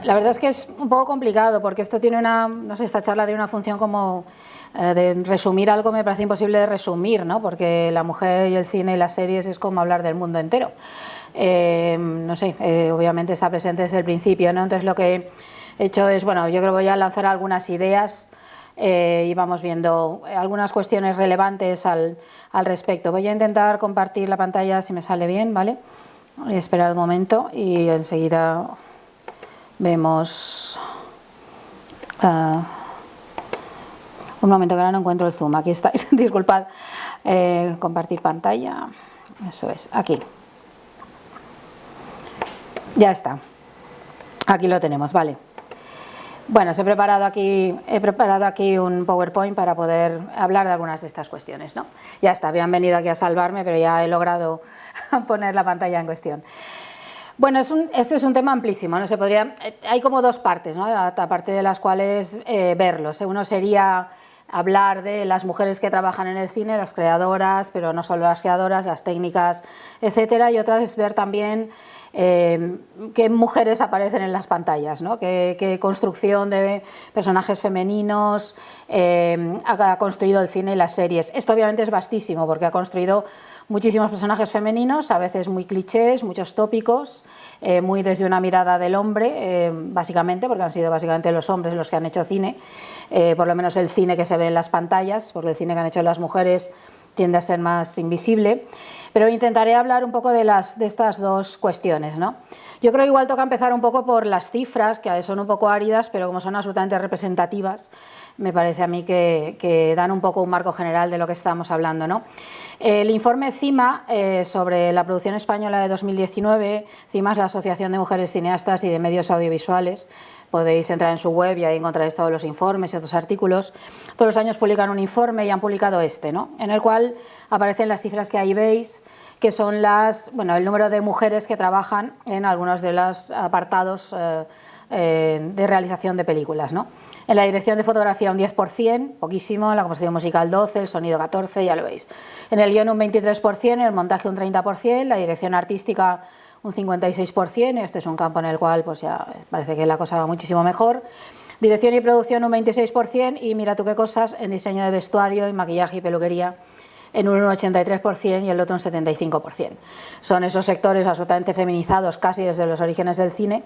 La verdad es que es un poco complicado porque esto tiene una, no sé, esta charla tiene una función como de resumir algo, me parece imposible de resumir, ¿no? Porque la mujer y el cine y las series es como hablar del mundo entero. No sé, obviamente está presente desde el principio, ¿no? Entonces lo que he hecho es, bueno, yo creo que voy a lanzar algunas ideas y vamos viendo algunas cuestiones relevantes al respecto. Voy a intentar compartir la pantalla si me sale bien, ¿vale? Voy a esperar un momento y enseguida vemos. Un momento que ahora no encuentro el zoom. Aquí estáis, disculpad. Compartir pantalla. Eso es, aquí. Ya está. Aquí lo tenemos, vale. Bueno, he preparado aquí un PowerPoint para poder hablar de algunas de estas cuestiones, ¿no? Ya está, habían venido aquí a salvarme, pero ya he logrado poner la pantalla en cuestión. Bueno, este es un tema amplísimo, ¿no? Hay como dos partes, ¿no? Aparte de las cuales verlos. Uno sería hablar de las mujeres que trabajan en el cine, las creadoras, pero no solo las creadoras, las técnicas, etcétera, y otra es ver también qué mujeres aparecen en las pantallas, ¿no? Qué construcción de personajes femeninos ha construido el cine y las series. Esto obviamente es vastísimo porque ha construido muchísimos personajes femeninos, a veces muy clichés, muchos tópicos, muy desde una mirada del hombre, básicamente, porque han sido básicamente los hombres los que han hecho cine, por lo menos el cine que se ve en las pantallas, porque el cine que han hecho las mujeres tiende a ser más invisible. Pero intentaré hablar un poco de estas dos cuestiones, ¿no? Yo creo que igual toca empezar un poco por las cifras, que son un poco áridas, pero como son absolutamente representativas, me parece a mí que dan un poco un marco general de lo que estamos hablando, ¿no? El informe CIMA sobre la producción española de 2019, CIMA es la Asociación de Mujeres Cineastas y de Medios Audiovisuales, podéis entrar en su web y ahí encontraréis todos los informes y otros artículos. Todos los años publican un informe y han publicado este, ¿no? En el cual aparecen las cifras que ahí veis, que son el número de mujeres que trabajan en algunos de los apartados de realización de películas, ¿no? En la dirección de fotografía un 10%, poquísimo, en la composición musical 12%, el sonido 14%, ya lo veis. En el guión un 23%, en el montaje un 30%, la dirección artística un 56%, este es un campo en el cual pues ya parece que la cosa va muchísimo mejor. Dirección y producción un 26% y mira tú qué cosas, en diseño de vestuario, y maquillaje y peluquería en un 83% y el otro un 75%. Son esos sectores absolutamente feminizados casi desde los orígenes del cine,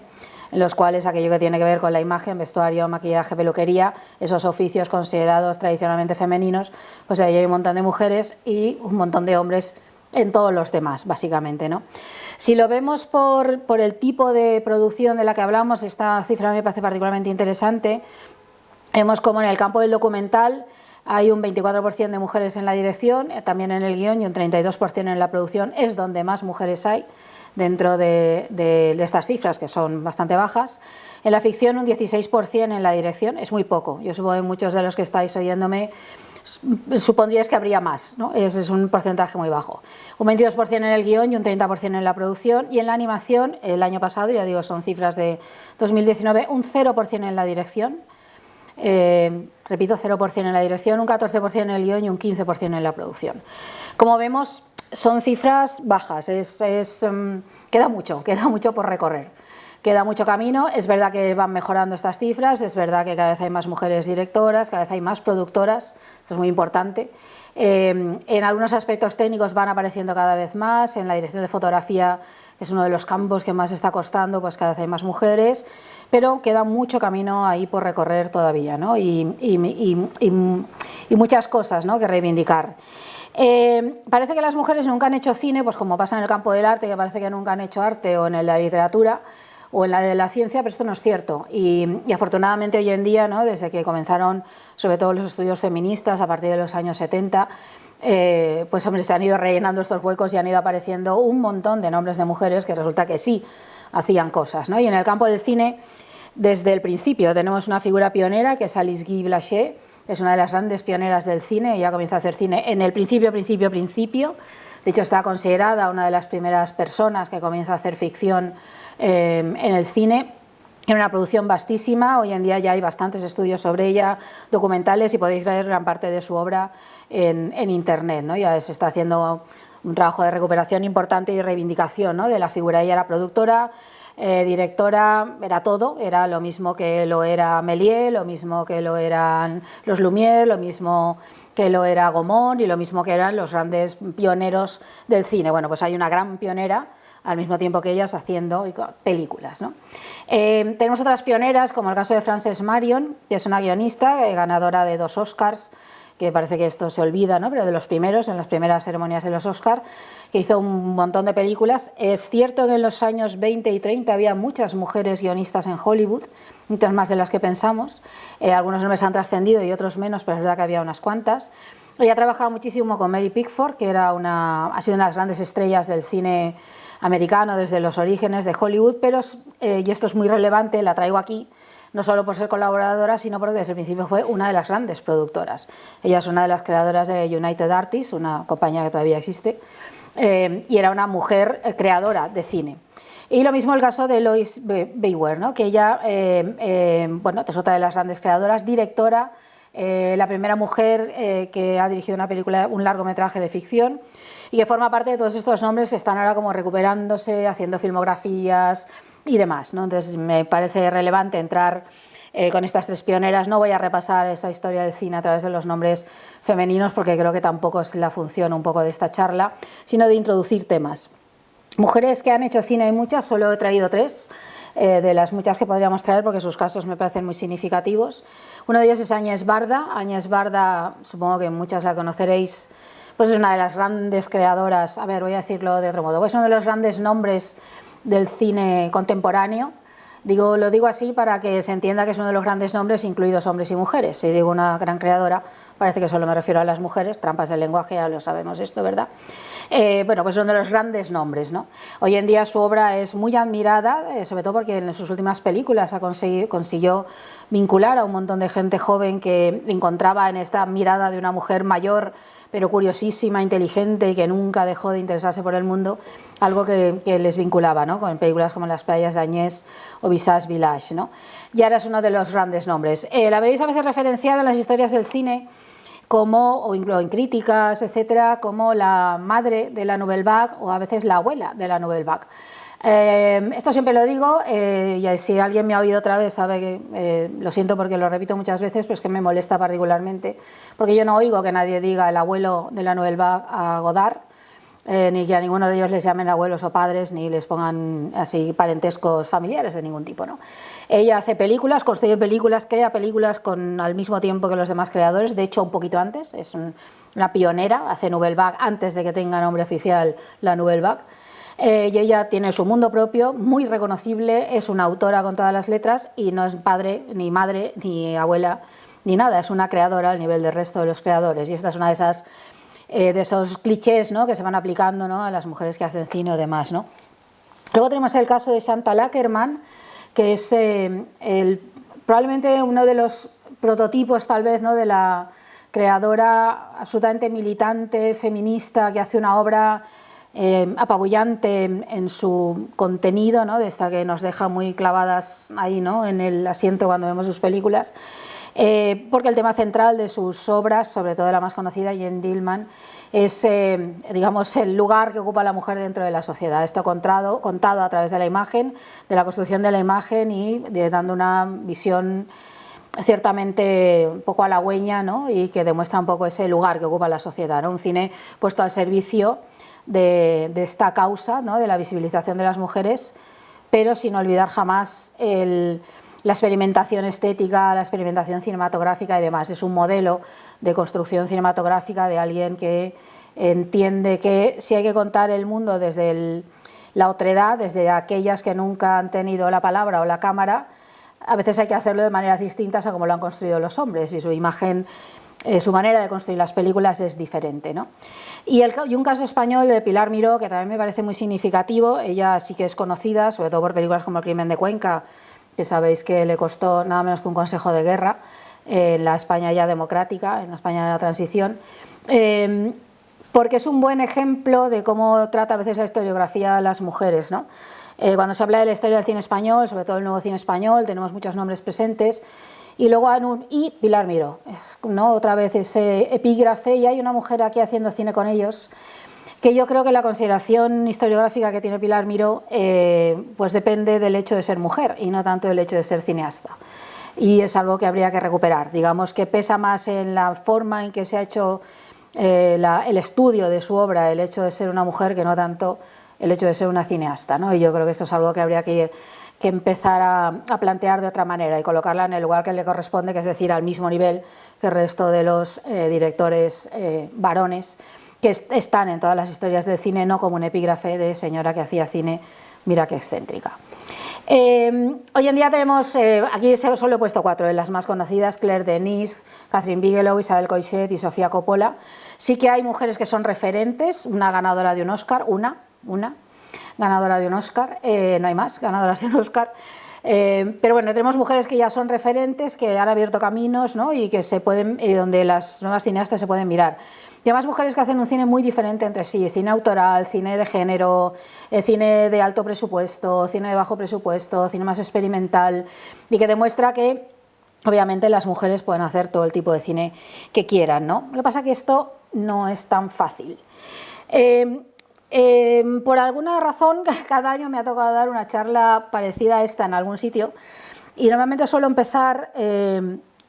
en los cuales aquello que tiene que ver con la imagen, vestuario, maquillaje, peluquería, esos oficios considerados tradicionalmente femeninos, pues ahí hay un montón de mujeres y un montón de hombres en todos los demás, básicamente, ¿no? Si lo vemos por el tipo de producción de la que hablamos, esta cifra me parece particularmente interesante. Vemos como en el campo del documental hay un 24% de mujeres en la dirección, también en el guión, y un 32% en la producción. Es donde más mujeres hay dentro de estas cifras, que son bastante bajas. En la ficción un 16% en la dirección, es muy poco. Yo supongo que muchos de los que estáis oyéndome supondríais que habría más, ¿no? Ese es un porcentaje muy bajo. Un 22% en el guión y un 30% en la producción. Y en la animación, el año pasado, ya digo, son cifras de 2019, un 0% en la dirección. Repito, 0% en la dirección, un 14% en el guión y un 15% en la producción. Como vemos, son cifras bajas, queda mucho por recorrer. Queda mucho camino, es verdad que van mejorando estas cifras, es verdad que cada vez hay más mujeres directoras, cada vez hay más productoras, esto es muy importante. En algunos aspectos técnicos van apareciendo cada vez más, en la dirección de fotografía, que es uno de los campos que más está costando, pues cada vez hay más mujeres, pero queda mucho camino ahí por recorrer todavía, ¿no? Y muchas cosas, ¿no?, que reivindicar. Parece que las mujeres nunca han hecho cine, pues como pasa en el campo del arte, que parece que nunca han hecho arte, o en la literatura, o en la de la ciencia, pero esto no es cierto. Y afortunadamente hoy en día, ¿no?, desde que comenzaron sobre todo los estudios feministas a partir de los años 70, pues hombre, se han ido rellenando estos huecos y han ido apareciendo un montón de nombres de mujeres que resulta que sí hacían cosas, ¿no? Y en el campo del cine, desde el principio tenemos una figura pionera que es Alice Guy Blaché, es una de las grandes pioneras del cine. Ella comienza a hacer cine en el principio. De hecho, está considerada una de las primeras personas que comienza a hacer ficción en el cine, en una producción vastísima. Hoy en día ya hay bastantes estudios sobre ella, documentales, y podéis leer gran parte de su obra en internet, ¿no? Ya se está haciendo un trabajo de recuperación importante y reivindicación, ¿no?, de la figura. Ella era productora, directora, era todo, era lo mismo que lo era Méliès, lo mismo que lo eran los Lumière, lo mismo que lo era Gaumont y lo mismo que eran los grandes pioneros del cine. Bueno, pues hay una gran pionera al mismo tiempo que ellas haciendo películas, ¿no? Tenemos otras pioneras, como el caso de Frances Marion, que es una guionista ganadora de 2 Oscars, que parece que esto se olvida, ¿no? Pero de los primeros, en las primeras ceremonias de los Oscars, que hizo un montón de películas. Es cierto que en los años 20 y 30 había muchas mujeres guionistas en Hollywood, muchas más de las que pensamos. Algunos nombres han trascendido y otros menos, pero es verdad que había unas cuantas. Ella ha trabajado muchísimo con Mary Pickford, que era ha sido una de las grandes estrellas del cine americano desde los orígenes de Hollywood, pero, y esto es muy relevante, la traigo aquí, no solo por ser colaboradora, sino porque desde el principio fue una de las grandes productoras. Ella es una de las creadoras de United Artists, una compañía que todavía existe, y era una mujer creadora de cine. Y lo mismo el caso de Lois Bayware, ¿no? Que ella bueno, es otra de las grandes creadoras, directora, la primera mujer que ha dirigido una película, un largometraje de ficción, y que forma parte de todos estos nombres que están ahora como recuperándose, haciendo filmografías y demás, ¿no? Entonces me parece relevante entrar con estas 3 pioneras. No voy a repasar esa historia del cine a través de los nombres femeninos porque creo que tampoco es la función un poco de esta charla, sino de introducir temas. Mujeres que han hecho cine hay muchas, solo he traído 3 de las muchas que podríamos traer porque sus casos me parecen muy significativos. Uno de ellos es Agnès Varda. Agnès Varda, supongo que muchas la conoceréis, pues es una de las grandes creadoras, a ver, voy a decirlo de otro modo, es uno de los grandes nombres del cine contemporáneo. Lo digo así para que se entienda que es uno de los grandes nombres, incluidos hombres y mujeres. Si digo una gran creadora, parece que solo me refiero a las mujeres, trampas del lenguaje, ya lo sabemos esto, ¿verdad? Bueno, pues son de los grandes nombres, ¿no? Hoy en día su obra es muy admirada, sobre todo porque en sus últimas películas consiguió vincular a un montón de gente joven que encontraba en esta mirada de una mujer mayor, pero curiosísima, inteligente y que nunca dejó de interesarse por el mundo, algo que les vinculaba, ¿no? Con películas como Las playas de Agnès o Visage Village, ¿no? Y ahora es uno de los grandes nombres. La veréis a veces referenciada en las historias del cine como, o en críticas, etcétera, como la madre de la Nouvelle Vague o a veces la abuela de la Nouvelle Vague. Esto siempre lo digo, y si alguien me ha oído otra vez sabe que lo siento porque lo repito muchas veces, pero es que me molesta particularmente, porque yo no oigo que nadie diga el abuelo de la Nouvelle Vague a Godard, ni que a ninguno de ellos les llamen abuelos o padres, ni les pongan así parentescos familiares de ningún tipo, ¿no? Ella hace películas, construye películas, crea películas al mismo tiempo que los demás creadores, de hecho un poquito antes, es una pionera, hace Nouvelle Vague antes de que tenga nombre oficial la Nouvelle Vague. Y ella tiene su mundo propio, muy reconocible, es una autora con todas las letras y no es padre, ni madre, ni abuela, ni nada, es una creadora al nivel del resto de los creadores. Y esta es una de esos clichés, ¿no? Que se van aplicando, ¿no? A las mujeres que hacen cine o demás, ¿no? Luego tenemos el caso de Chantal Akerman, que es probablemente uno de los prototipos tal vez, ¿no? De la creadora absolutamente militante, feminista, que hace una obra apabullante en su contenido, ¿no? De esta que nos deja muy clavadas ahí, ¿no? En el asiento cuando vemos sus películas, porque el tema central de sus obras, sobre todo la más conocida, Jeanne Dielman, es digamos el lugar que ocupa la mujer dentro de la sociedad. Esto contado a través de la imagen, de la construcción de la imagen y dando una visión ciertamente un poco halagüeña, ¿no? Y que demuestra un poco ese lugar que ocupa la sociedad, ¿no? Un cine puesto al servicio de esta causa, ¿no? De la visibilización de las mujeres, pero sin olvidar jamás la experimentación estética, la experimentación cinematográfica y demás. Es un modelo de construcción cinematográfica de alguien que entiende que si hay que contar el mundo desde la otredad, desde aquellas que nunca han tenido la palabra o la cámara, a veces hay que hacerlo de maneras distintas a como lo han construido los hombres, y su imagen, su manera de construir las películas es diferente, ¿no? Y un caso español de Pilar Miró, que también me parece muy significativo. Ella sí que es conocida, sobre todo por películas como El crimen de Cuenca, que sabéis que le costó nada menos que un consejo de guerra en la España ya democrática, en la España de la transición, porque es un buen ejemplo de cómo trata a veces la historiografía a las mujeres, ¿no? Cuando se habla de la historia del cine español, sobre todo el nuevo cine español, tenemos muchos nombres presentes, y luego y Pilar Miró, ¿no? Otra vez ese epígrafe, y hay una mujer aquí haciendo cine con ellos, que yo creo que la consideración historiográfica que tiene Pilar Miró pues depende del hecho de ser mujer y no tanto del hecho de ser cineasta. Y es algo que habría que recuperar. Digamos que pesa más en la forma en que se ha hecho el estudio de su obra, el hecho de ser una mujer, que no tanto el hecho de ser una cineasta, ¿no? Y yo creo que esto es algo que habría que empezar a plantear de otra manera y colocarla en el lugar que le corresponde, que es decir, al mismo nivel que el resto de los directores varones que están en todas las historias del cine, no como un epígrafe de señora que hacía cine, mira qué excéntrica. Hoy en día tenemos, aquí solo he puesto 4 de las más conocidas: Claire Denis, Catherine Bigelow, Isabel Coixet y Sofía Coppola. Sí que hay mujeres que son referentes, una ganadora de un Oscar, una ganadora de un Oscar, no hay más ganadoras de un Oscar, pero bueno, tenemos mujeres que ya son referentes, que han abierto caminos, ¿no? Y que se pueden, donde las nuevas cineastas se pueden mirar. Y además mujeres que hacen un cine muy diferente entre sí: cine autoral, cine de género, cine de alto presupuesto, cine de bajo presupuesto, cine más experimental, y que demuestra que obviamente las mujeres pueden hacer todo el tipo de cine que quieran, ¿no? Lo que pasa es que esto no es tan fácil. Por alguna razón, cada año me ha tocado dar una charla parecida a esta en algún sitio, y normalmente suelo empezar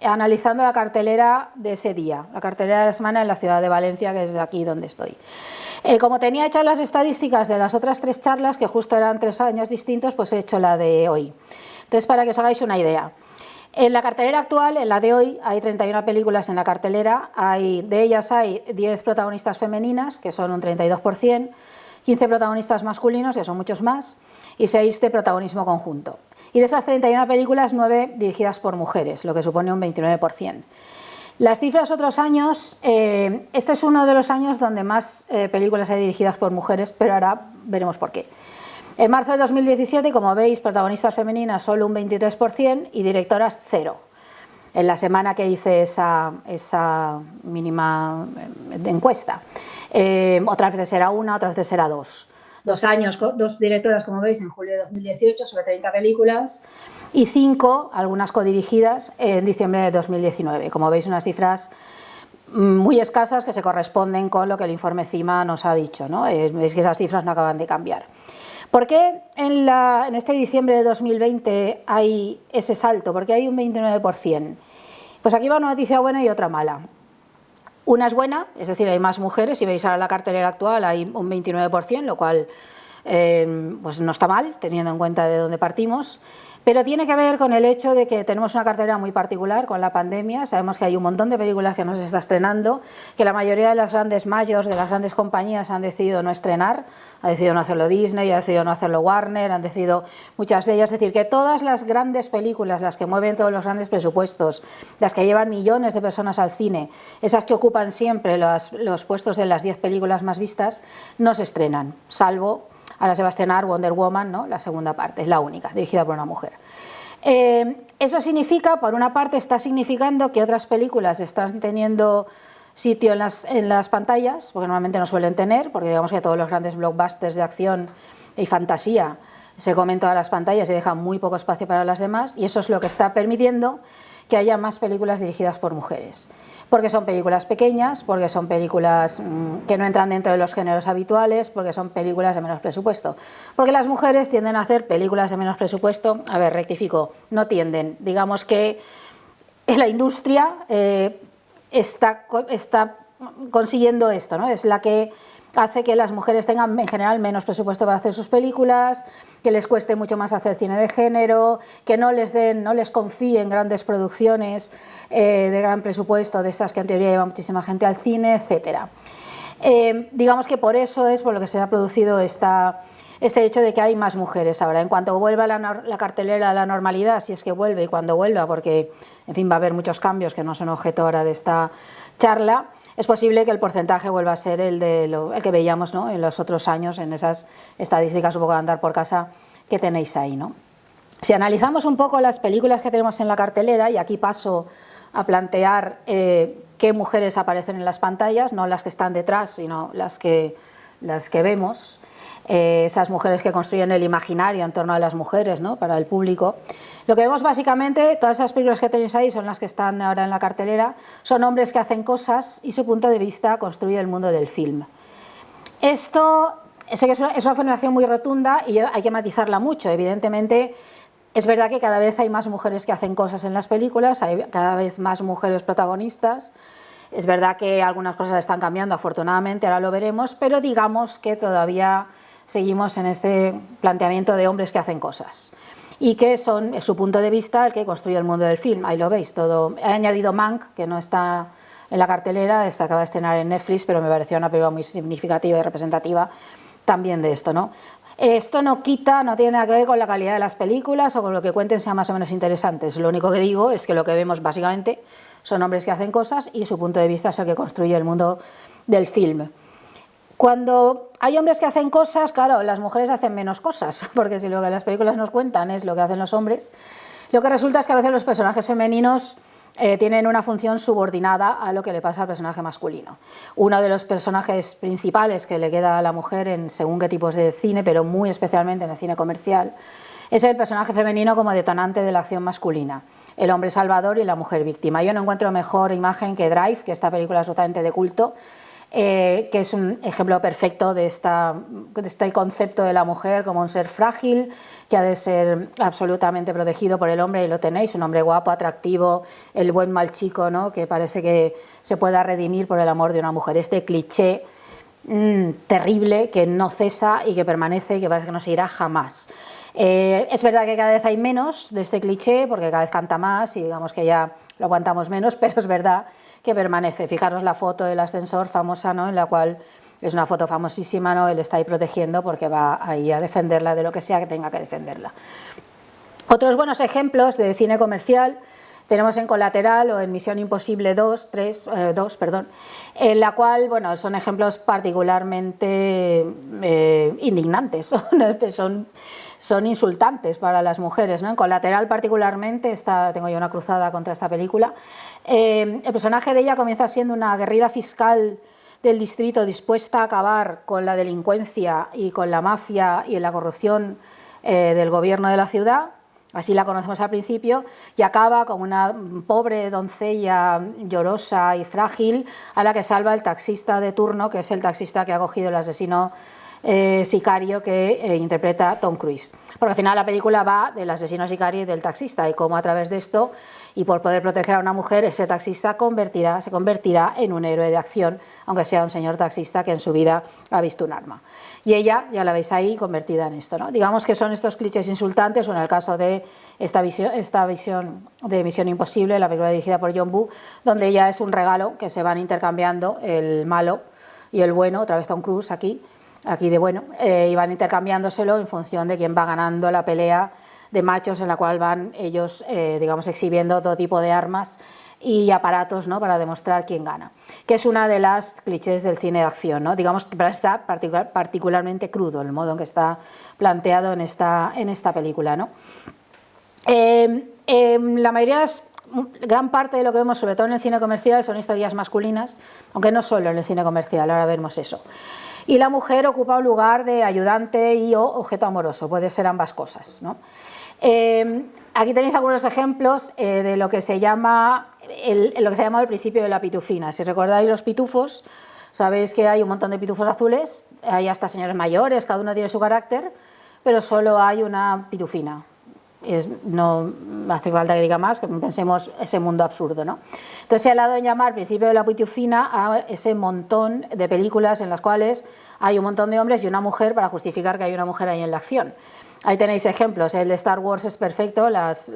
analizando la cartelera de ese día, la cartelera de la semana en la ciudad de Valencia, que es aquí donde estoy. Como tenía hechas las estadísticas de las otras 3 charlas, que justo eran 3 años distintos, pues he hecho la de hoy. Entonces, para que os hagáis una idea, en la cartelera actual, en la de hoy, hay 31 películas en la cartelera, de ellas hay 10 protagonistas femeninas, que son un 32%, 15 protagonistas masculinos, que son muchos más, y 6 de protagonismo conjunto. Y de esas 31 películas, 9 dirigidas por mujeres, lo que supone un 29%. Las cifras otros años, este es uno de los años donde más películas hay dirigidas por mujeres, pero ahora veremos por qué. En marzo de 2017, como veis, protagonistas femeninas solo un 23% y directoras 0. En la semana que hice esa mínima encuesta. Otras veces era 1, otras veces era 2. 2 años, 2 directoras, como veis, en julio de 2018, sobre 30 películas, y 5, algunas codirigidas, en diciembre de 2019. Como veis, unas cifras muy escasas que se corresponden con lo que el informe CIMA nos ha dicho, ¿no? Veis que esas cifras no acaban de cambiar. ¿Por qué en este diciembre de 2020 hay ese salto? ¿Por qué hay un 29%? Pues aquí va una noticia buena y otra mala. Una es buena, es decir, hay más mujeres. Si veis ahora la cartelera actual hay un 29%, lo cual pues no está mal, teniendo en cuenta de dónde partimos. Pero tiene que ver con el hecho de que tenemos una cartelera muy particular con la pandemia. Sabemos que hay un montón de películas que no se está estrenando, que la mayoría de las grandes majors, de las grandes compañías, han decidido no estrenar, ha decidido no hacerlo Disney, ha decidido no hacerlo Warner, han decidido muchas de ellas. Es decir, que todas las grandes películas, las que mueven todos los grandes presupuestos, las que llevan millones de personas al cine, esas que ocupan siempre los puestos de las 10 películas más vistas, no se estrenan, salvo... Ahora se va a estrenar Wonder Woman, ¿no? La segunda parte, es la única, dirigida por una mujer. Eso significa, por una parte, está significando que otras películas están teniendo sitio en las pantallas, porque normalmente no suelen tener, porque digamos que todos los grandes blockbusters de acción y fantasía se comen todas las pantallas y dejan muy poco espacio para las demás, y eso es lo que está permitiendo que haya más películas dirigidas por mujeres. Porque son películas pequeñas, porque son películas que no entran dentro de los géneros habituales, porque son películas de menos presupuesto. Porque las mujeres tienden a hacer películas de menos presupuesto, a ver, rectifico, no tienden, digamos que la industria está consiguiendo esto, ¿no? Es la que hace que las mujeres tengan en general menos presupuesto para hacer sus películas, que les cueste mucho más hacer cine de género, que no les confíen grandes producciones de gran presupuesto, de estas que en teoría llevan muchísima gente al cine, etcétera. Digamos que por eso es por lo que se ha producido este hecho de que hay más mujeres ahora. En cuanto vuelva la cartelera a la normalidad, si es que vuelve, y cuando vuelva, porque en fin va a haber muchos cambios que no son objeto ahora de esta charla, es posible que el porcentaje vuelva a ser el que veíamos, ¿no? En los otros años, en esas estadísticas un poco de andar por casa que tenéis ahí, ¿no? Si analizamos un poco las películas que tenemos en la cartelera, y aquí paso a plantear qué mujeres aparecen en las pantallas, no las que están detrás, sino las que vemos, esas mujeres que construyen el imaginario en torno a las mujeres, ¿no? Para el público. Lo que vemos básicamente, todas esas películas que tenéis ahí son las que están ahora en la cartelera, son hombres que hacen cosas y su punto de vista construye el mundo del film. Esto, sé que es una afirmación muy rotunda y hay que matizarla mucho. Evidentemente, es verdad que cada vez hay más mujeres que hacen cosas en las películas, hay cada vez más mujeres protagonistas. Es verdad que algunas cosas están cambiando, afortunadamente, ahora lo veremos, pero digamos que todavía seguimos en este planteamiento de hombres que hacen cosas y que es su punto de vista el que construye el mundo del film. Ahí lo veis todo. He añadido Mank, que no está en la cartelera, se acaba de estrenar en Netflix, pero me pareció una película muy significativa y representativa también de esto, ¿no? Esto no quita, no tiene nada que ver con la calidad de las películas o con lo que cuenten sean más o menos interesantes. Lo único que digo es que lo que vemos básicamente son hombres que hacen cosas y su punto de vista es el que construye el mundo del film. Cuando hay hombres que hacen cosas, claro, las mujeres hacen menos cosas, porque si lo que las películas nos cuentan es lo que hacen los hombres, lo que resulta es que a veces los personajes femeninos tienen una función subordinada a lo que le pasa al personaje masculino. Uno de los personajes principales que le queda a la mujer en según qué tipos de cine, pero muy especialmente en el cine comercial, es el personaje femenino como detonante de la acción masculina, el hombre salvador y la mujer víctima. Yo no encuentro mejor imagen que Drive, que esta película es totalmente de culto, que es un ejemplo perfecto de este concepto de la mujer como un ser frágil, que ha de ser absolutamente protegido por el hombre, y lo tenéis, un hombre guapo, atractivo, el buen mal chico, ¿no?, que parece que se pueda redimir por el amor de una mujer. Este cliché terrible que no cesa y que permanece y que parece que no se irá jamás. Es verdad que cada vez hay menos de este cliché, porque cada vez canta más y digamos que ya lo aguantamos menos, pero es verdad que permanece. Fijaros la foto del ascensor famosa, ¿no?, en la cual es una foto famosísima, ¿no?, él está ahí protegiendo porque va ahí a defenderla de lo que sea que tenga que defenderla. Otros buenos ejemplos de cine comercial tenemos en Colateral o en Misión Imposible 2, en la cual, bueno, son ejemplos particularmente indignantes, son insultantes para las mujeres, ¿no? En Colateral particularmente, tengo yo una cruzada contra esta película, el personaje de ella comienza siendo una aguerrida fiscal del distrito dispuesta a acabar con la delincuencia y con la mafia y la corrupción del gobierno de la ciudad, así la conocemos al principio, y acaba como una pobre doncella llorosa y frágil a la que salva el taxista de turno, que es el taxista que ha cogido el asesino sicario que interpreta Tom Cruise. Porque al final la película va del asesino sicario y del taxista, y cómo a través de esto y por poder proteger a una mujer, ese taxista se convertirá en un héroe de acción, aunque sea un señor taxista que en su vida ha visto un arma. Y ella, ya la veis ahí, convertida en esto, ¿no? Digamos que son estos clichés insultantes, o en el caso de esta visión de Misión Imposible, la película dirigida por John Woo, donde ella es un regalo que se van intercambiando el malo y el bueno, otra vez Tom Cruise aquí de bueno, y van intercambiándoselo en función de quién va ganando la pelea de machos, en la cual van ellos, digamos, exhibiendo todo tipo de armas y aparatos, ¿no?, para demostrar quién gana, que es una de las clichés del cine de acción, ¿no? Digamos que está particularmente crudo el modo en que está planteado en esta película, ¿no? La mayoría gran parte de lo que vemos, sobre todo en el cine comercial, son historias masculinas, aunque no solo en el cine comercial, ahora vemos eso. Y la mujer ocupa un lugar de ayudante y o objeto amoroso, puede ser ambas cosas, ¿no? Aquí tenéis algunos ejemplos de lo que se llama el principio de la pitufina. Si recordáis los pitufos, sabéis que hay un montón de pitufos azules, hay hasta señores mayores, cada uno tiene su carácter, pero solo hay una pitufina. No hace falta que diga más, que pensemos ese mundo absurdo, ¿no? Entonces se ha dado en llamar principio de la pitufina a ese montón de películas en las cuales hay un montón de hombres y una mujer para justificar que hay una mujer ahí en la acción. Ahí tenéis ejemplos, el de Star Wars es perfecto, las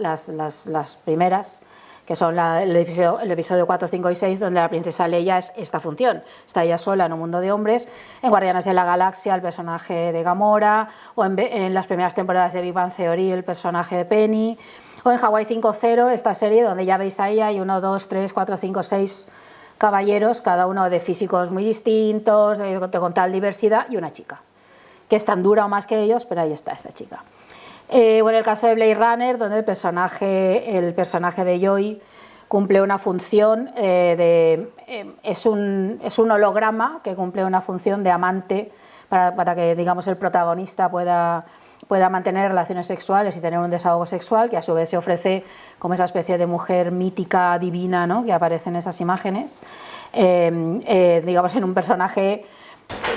primeras, que son el episodio 4, 5 y 6, donde la princesa Leia es esta función, está ella sola en un mundo de hombres. En Guardianes de la Galaxia el personaje de Gamora, o en las primeras temporadas de Big Bang Theory el personaje de Penny, o en Hawaii 5.0, esta serie donde ya veis ahí hay 1, 2, 3, 4, 5, 6 caballeros, cada uno de físicos muy distintos, con tal diversidad, y una chica, que es tan dura o más que ellos, pero ahí está esta chica. Bueno, el caso de Blade Runner, donde el personaje de Joy cumple una función es un holograma que cumple una función de amante para que, digamos, el protagonista pueda mantener relaciones sexuales y tener un desahogo sexual, que a su vez se ofrece como esa especie de mujer mítica, divina, ¿no?, que aparece en esas imágenes, digamos, en un personaje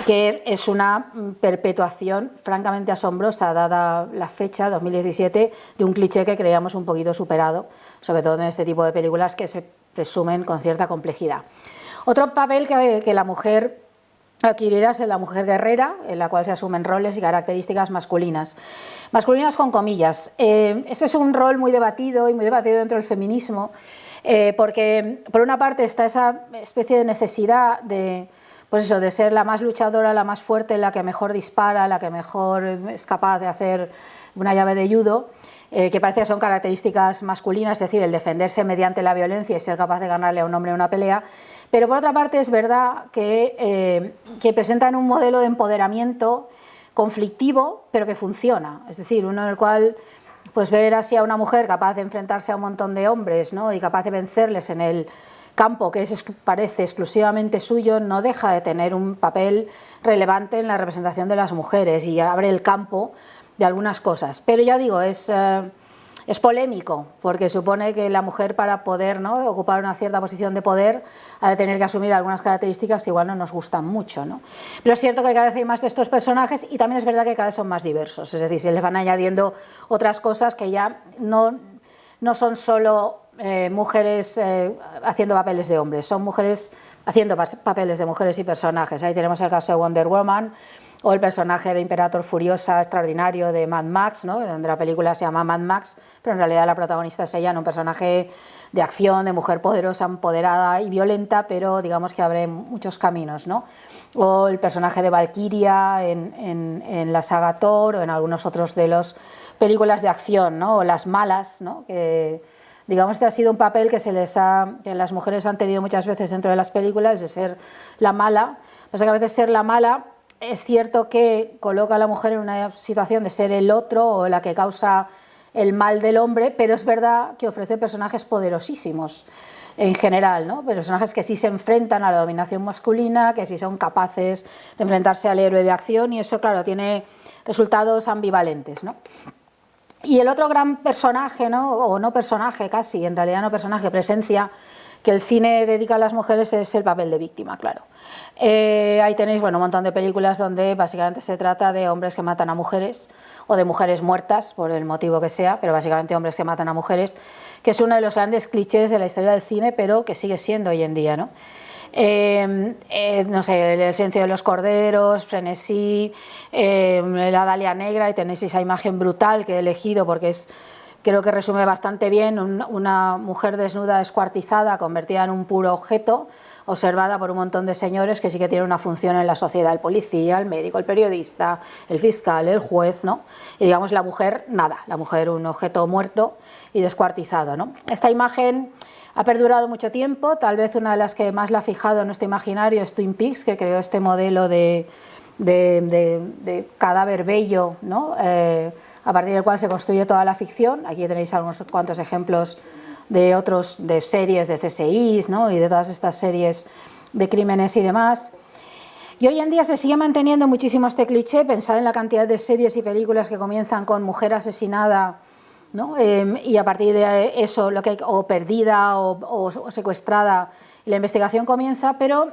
que es una perpetuación francamente asombrosa, dada la fecha, 2017, de un cliché que creíamos un poquito superado, sobre todo en este tipo de películas que se presumen con cierta complejidad. Otro papel que la mujer adquirirá es la mujer guerrera, en la cual se asumen roles y características masculinas. Masculinas con comillas. Este es un rol muy debatido y muy debatido dentro del feminismo, porque por una parte está esa especie de necesidad de, pues eso, de ser la más luchadora, la más fuerte, la que mejor dispara, la que mejor es capaz de hacer una llave de judo, que parece que son características masculinas, es decir, el defenderse mediante la violencia y ser capaz de ganarle a un hombre en una pelea. Pero por otra parte es verdad que presentan un modelo de empoderamiento conflictivo, pero que funciona, es decir, uno en el cual pues ver así a una mujer capaz de enfrentarse a un montón de hombres, ¿no?, y capaz de vencerles en el campo que parece exclusivamente suyo, no deja de tener un papel relevante en la representación de las mujeres y abre el campo de algunas cosas. Pero ya digo, es polémico, porque supone que la mujer, para poder, ¿no?, ocupar una cierta posición de poder, ha de tener que asumir algunas características que igual no nos gustan mucho, ¿no? Pero es cierto que cada vez hay más de estos personajes y también es verdad que cada vez son más diversos, es decir, se les van añadiendo otras cosas que ya no son solo mujeres haciendo papeles de hombres, son mujeres haciendo papeles de mujeres y personajes. Ahí tenemos el caso de Wonder Woman, o el personaje de Imperator Furiosa extraordinario de Mad Max, ¿no?, donde la película se llama Mad Max, pero en realidad la protagonista es ella, ¿no?, un personaje de acción, de mujer poderosa, empoderada y violenta, pero digamos que abre muchos caminos, ¿no? O el personaje de Valkyria en la saga Thor, o en algunos otros de las películas de acción, ¿no?, o las malas, ¿no?, que digamos este ha sido un papel que que las mujeres han tenido muchas veces dentro de las películas, de ser la mala. Pasa que a veces ser la mala es cierto que coloca a la mujer en una situación de ser el otro o la que causa el mal del hombre, pero es verdad que ofrece personajes poderosísimos en general, ¿no?, personajes que sí se enfrentan a la dominación masculina, que sí son capaces de enfrentarse al héroe de acción, y eso, claro, tiene resultados ambivalentes, ¿no? Y el otro gran personaje, ¿no?, o no personaje casi, en realidad no personaje, presencia que el cine dedica a las mujeres es el papel de víctima, claro. Ahí tenéis, bueno, un montón de películas donde básicamente se trata de hombres que matan a mujeres o de mujeres muertas, por el motivo que sea, pero básicamente hombres que matan a mujeres, que es uno de los grandes clichés de la historia del cine, pero que sigue siendo hoy en día, ¿no? No sé, El silencio de los corderos, Frenesí, La Dalia Negra, y tenéis esa imagen brutal que he elegido porque creo que resume bastante bien una mujer desnuda, descuartizada, convertida en un puro objeto, observada por un montón de señores que sí que tienen una función en la sociedad: el policía, el médico, el periodista, el fiscal, el juez, ¿no? Y digamos la mujer, nada, la mujer un objeto muerto y descuartizado, ¿no? Esta imagen ha perdurado mucho tiempo, tal vez una de las que más la ha fijado en nuestro imaginario es Twin Peaks, que creó este modelo de cadáver bello, ¿no?, a partir del cual se construye toda la ficción. Aquí tenéis algunos cuantos ejemplos de series de CSIs, ¿no?, y de todas estas series de crímenes y demás. Y hoy en día se sigue manteniendo muchísimo este cliché. Pensad en la cantidad de series y películas que comienzan con mujer asesinada, ¿no?, y a partir de eso, o perdida o secuestrada, y la investigación comienza. Pero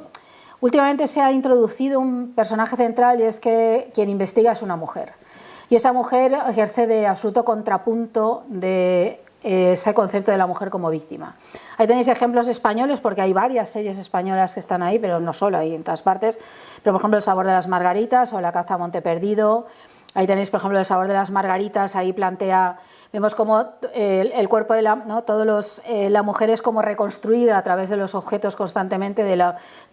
últimamente se ha introducido un personaje central, y es que quien investiga es una mujer, y esa mujer ejerce de absoluto contrapunto de ese concepto de la mujer como víctima. Ahí tenéis ejemplos españoles, porque hay varias series españolas que están ahí, pero no solo, hay en todas partes. Pero por ejemplo El sabor de las margaritas o La caza a monte perdido. Ahí tenéis por ejemplo El sabor de las margaritas. Ahí vemos como el cuerpo de la mujer es como reconstruida a través de los objetos constantemente, de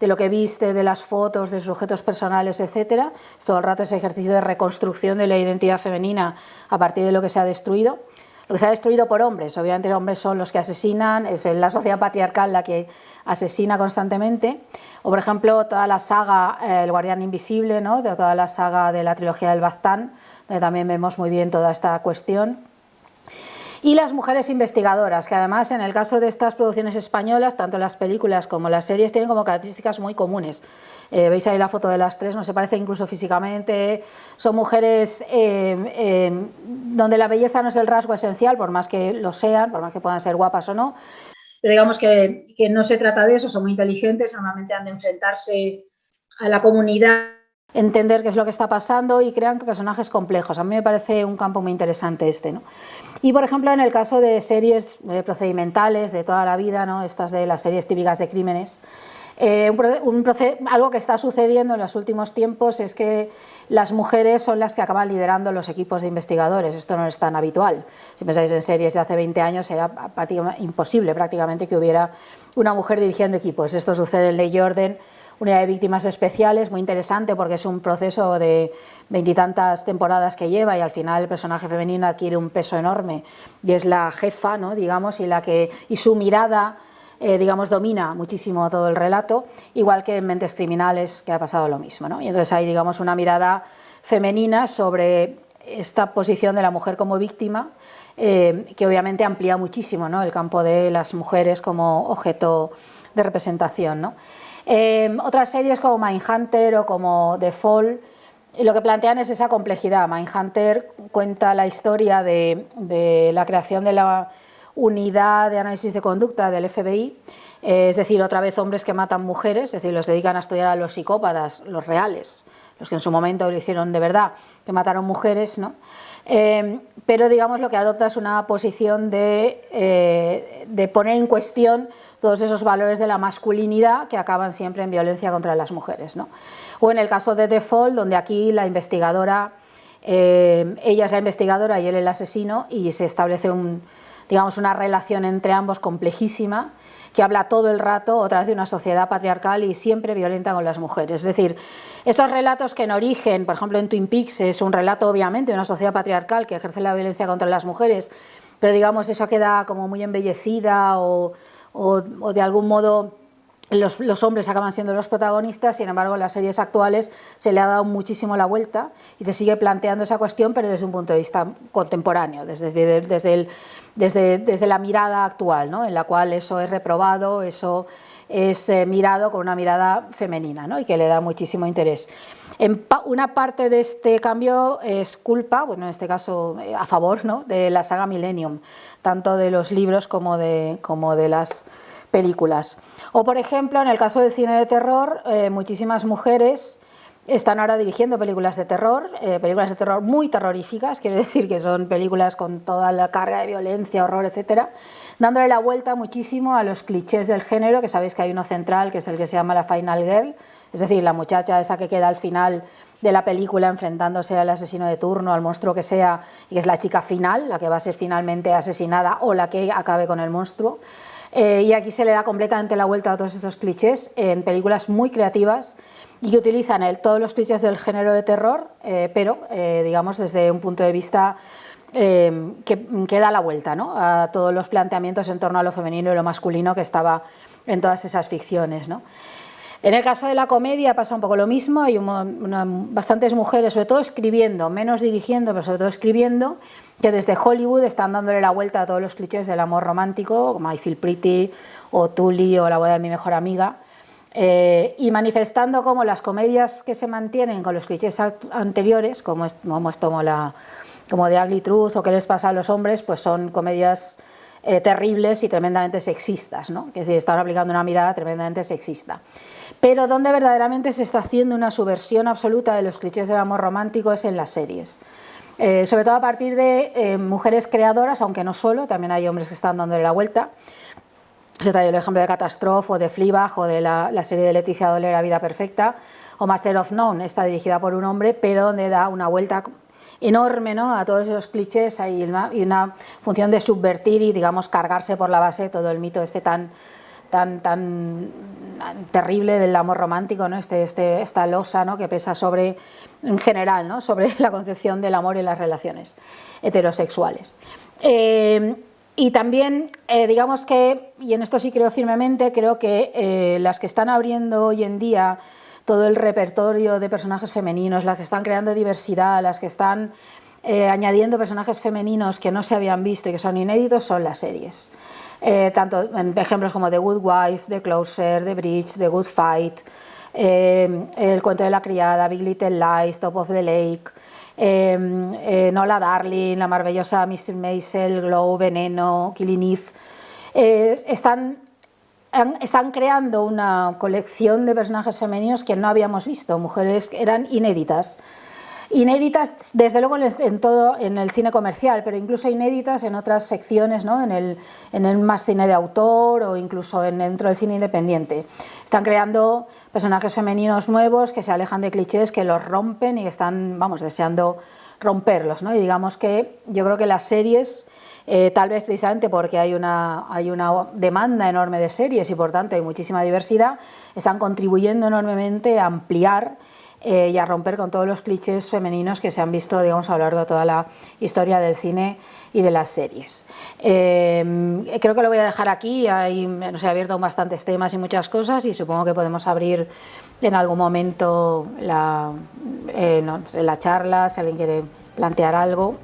lo que viste, de las fotos, de sus objetos personales, etcétera. Todo el rato ese ejercicio de reconstrucción de la identidad femenina a partir de lo que se ha destruido. Lo que se ha destruido por hombres, obviamente los hombres son los que asesinan, es la sociedad patriarcal la que asesina constantemente. O por ejemplo toda la saga El guardián invisible, ¿no?, de toda la saga de la trilogía del Baztán, donde también vemos muy bien toda esta cuestión. Y las mujeres investigadoras, que además en el caso de estas producciones españolas, tanto las películas como las series, tienen como características muy comunes. Veis ahí la foto de las tres, no se parecen incluso físicamente. Son mujeres donde la belleza no es el rasgo esencial, por más que lo sean, por más que puedan ser guapas o no. Pero digamos que no se trata de eso, son muy inteligentes, normalmente han de enfrentarse a la comunidad entender qué es lo que está pasando y crean personajes complejos. A mí me parece un campo muy interesante este, ¿no? Y por ejemplo, en el caso de series procedimentales de toda la vida, ¿no? Estas de las series típicas de crímenes, algo que está sucediendo en los últimos tiempos es que las mujeres son las que acaban liderando los equipos de investigadores. Esto no es tan habitual. Si pensáis en series de hace 20 años era imposible prácticamente que hubiera una mujer dirigiendo equipos. Esto sucede en Ley y Orden, Unidad de Víctimas Especiales, muy interesante porque es un proceso de 20 y tantas temporadas que lleva y al final el personaje femenino adquiere un peso enorme y es la jefa, ¿no? Digamos, y su mirada digamos, domina muchísimo todo el relato, igual que en Mentes Criminales, que ha pasado lo mismo, ¿no? Y entonces hay, digamos, una mirada femenina sobre esta posición de la mujer como víctima, que obviamente amplía muchísimo, ¿no? El campo de las mujeres como objeto de representación, ¿no? Otras series como Mindhunter o como The Fall, lo que plantean es esa complejidad. Mindhunter cuenta la historia de la creación de la unidad de análisis de conducta del FBI, es decir, otra vez hombres que matan mujeres, es decir, los dedican a estudiar a los psicópatas, los reales, los que en su momento lo hicieron de verdad, que mataron mujeres, ¿no? Pero digamos lo que adopta es una posición de poner en cuestión todos esos valores de la masculinidad que acaban siempre en violencia contra las mujeres, ¿no? O en el caso de The Fall, donde aquí la investigadora, ella es la investigadora y él el asesino, y se establece digamos, una relación entre ambos complejísima, que habla todo el rato otra vez de una sociedad patriarcal y siempre violenta con las mujeres. Es decir, estos relatos que en origen, por ejemplo en Twin Peaks, es un relato obviamente de una sociedad patriarcal que ejerce la violencia contra las mujeres, pero digamos eso queda como muy embellecida o de algún modo los hombres acaban siendo los protagonistas. Sin embargo, en las series actuales se le ha dado muchísimo la vuelta y se sigue planteando esa cuestión, pero desde un punto de vista contemporáneo, desde la mirada actual, ¿no? En la cual eso es reprobado, eso es mirado con una mirada femenina, ¿no? Y que le da muchísimo interés. Una parte de este cambio es culpa, bueno, en este caso a favor, ¿no? De la saga Millennium, tanto de los libros como de las películas. O por ejemplo, en el caso del cine de terror, muchísimas mujeres están ahora dirigiendo películas de terror muy terroríficas, quiero decir que son películas con toda la carga de violencia, horror, etcétera, dándole la vuelta muchísimo a los clichés del género, que sabéis que hay uno central que es el que se llama la Final Girl, es decir, la muchacha esa que queda al final de la película enfrentándose al asesino de turno, al monstruo que sea, y que es la chica final, la que va a ser finalmente asesinada o la que acabe con el monstruo. Y aquí se le da completamente la vuelta a todos estos clichés en películas muy creativas y que utilizan todos los clichés del género de terror, pero digamos desde un punto de vista que da la vuelta, ¿no? A todos los planteamientos en torno a lo femenino y lo masculino que estaba en todas esas ficciones, ¿no? En el caso de la comedia pasa un poco lo mismo, hay bastantes mujeres, sobre todo escribiendo, menos dirigiendo, pero sobre todo escribiendo, que desde Hollywood están dándole la vuelta a todos los clichés del amor romántico, como I Feel Pretty, o Tully, o La boda de mi mejor amiga, y manifestando cómo las comedias que se mantienen con los clichés anteriores, como The Ugly Truth o ¿Qué les pasa a los hombres?, pues son comedias terribles y tremendamente sexistas, ¿no? Es decir, están aplicando una mirada tremendamente sexista. Pero donde verdaderamente se está haciendo una subversión absoluta de los clichés del amor romántico es en las series. Sobre todo a partir de mujeres creadoras, aunque no solo, también hay hombres que están dándole la vuelta. Se ha traído el ejemplo de Catastrophe o de Fleabag o de la serie de Leticia Dolera, Vida Perfecta, o Master of None, está dirigida por un hombre, pero donde da una vuelta enorme, ¿no?, a todos esos clichés y una función de subvertir y, digamos, cargarse por la base todo el mito tan terrible del amor romántico, ¿no? Esta losa, ¿no?, que pesa sobre, en general, ¿no?, sobre la concepción del amor y las relaciones heterosexuales. Y también, digamos que, y en esto sí creo firmemente, creo que las que están abriendo hoy en día todo el repertorio de personajes femeninos, las que están creando diversidad, las que están añadiendo personajes femeninos que no se habían visto y que son inéditos, son las series. Tanto en ejemplos como The Good Wife, The Closer, The Bridge, The Good Fight, El cuento de la criada, Big Little Lies, Top of the Lake, Nola Darling, La maravillosa Mrs. Maisel, Glow, Veneno, Killing Eve, están están creando una colección de personajes femeninos que no habíamos visto, mujeres que eran inéditas. Inéditas, desde luego, en el cine comercial, pero incluso inéditas en otras secciones, ¿no? en el más cine de autor o incluso dentro del cine independiente. Están creando personajes femeninos nuevos que se alejan de clichés, que los rompen y están, vamos, deseando romperlos, ¿no? Y digamos que yo creo que las series, tal vez precisamente porque hay una demanda enorme de series y por tanto hay muchísima diversidad, están contribuyendo enormemente a ampliar y a romper con todos los clichés femeninos que se han visto, digamos, a lo largo de toda la historia del cine y de las series. Creo que lo voy a dejar aquí, nos he abierto bastantes temas y muchas cosas y supongo que podemos abrir en algún momento la charla, si alguien quiere plantear algo.